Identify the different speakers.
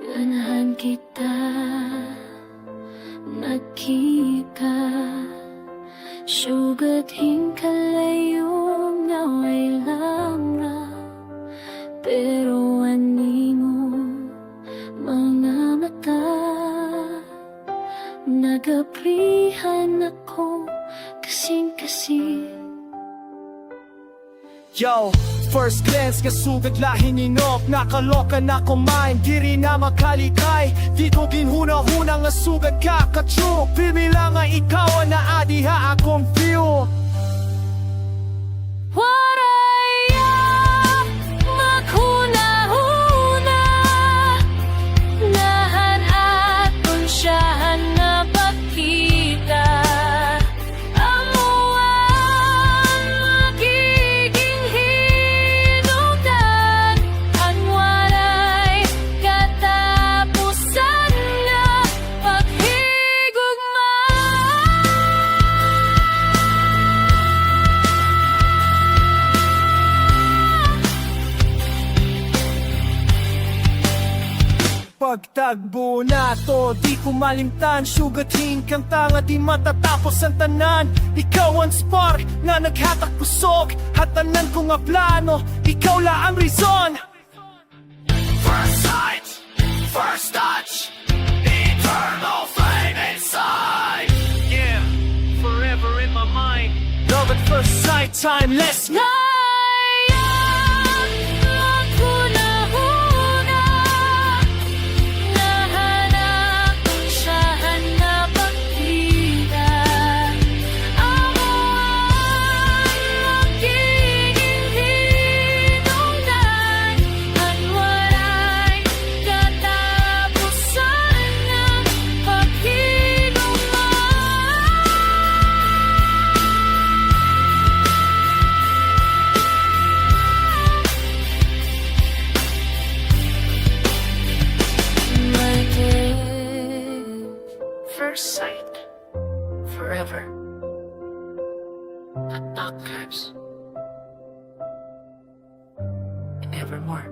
Speaker 1: Ganahan kita nakita, sugat hingkalayo nga way lamra, pero ani mo mga mata, nagaprihan ako kasing-kasing.
Speaker 2: Yo, first glance nga sugad lahi ninok, nakaloka na kumain, diri na makalikay. Dito ginhuna-huna nga sugad kakachuk, pimila nga ikaw na adiha akong view.
Speaker 1: Waraya maghuna-huna, nahan aton siyahan na pagkita. Amuan magiging hinungdan, ang walay katapusan na paghigugma.
Speaker 2: Pagtagbo na to, di ko malimtan, sugatin kang tanga, di matatapos ang tanan. Ikaw ang spark nga naghatak pusok, hatanan ko nga plano, ikaw la ang reason.
Speaker 3: First sight, first touch, eternal flame inside.
Speaker 2: Yeah, forever in my mind. Love at first sight, timeless.
Speaker 1: First sight, forever. At dark times, and evermore.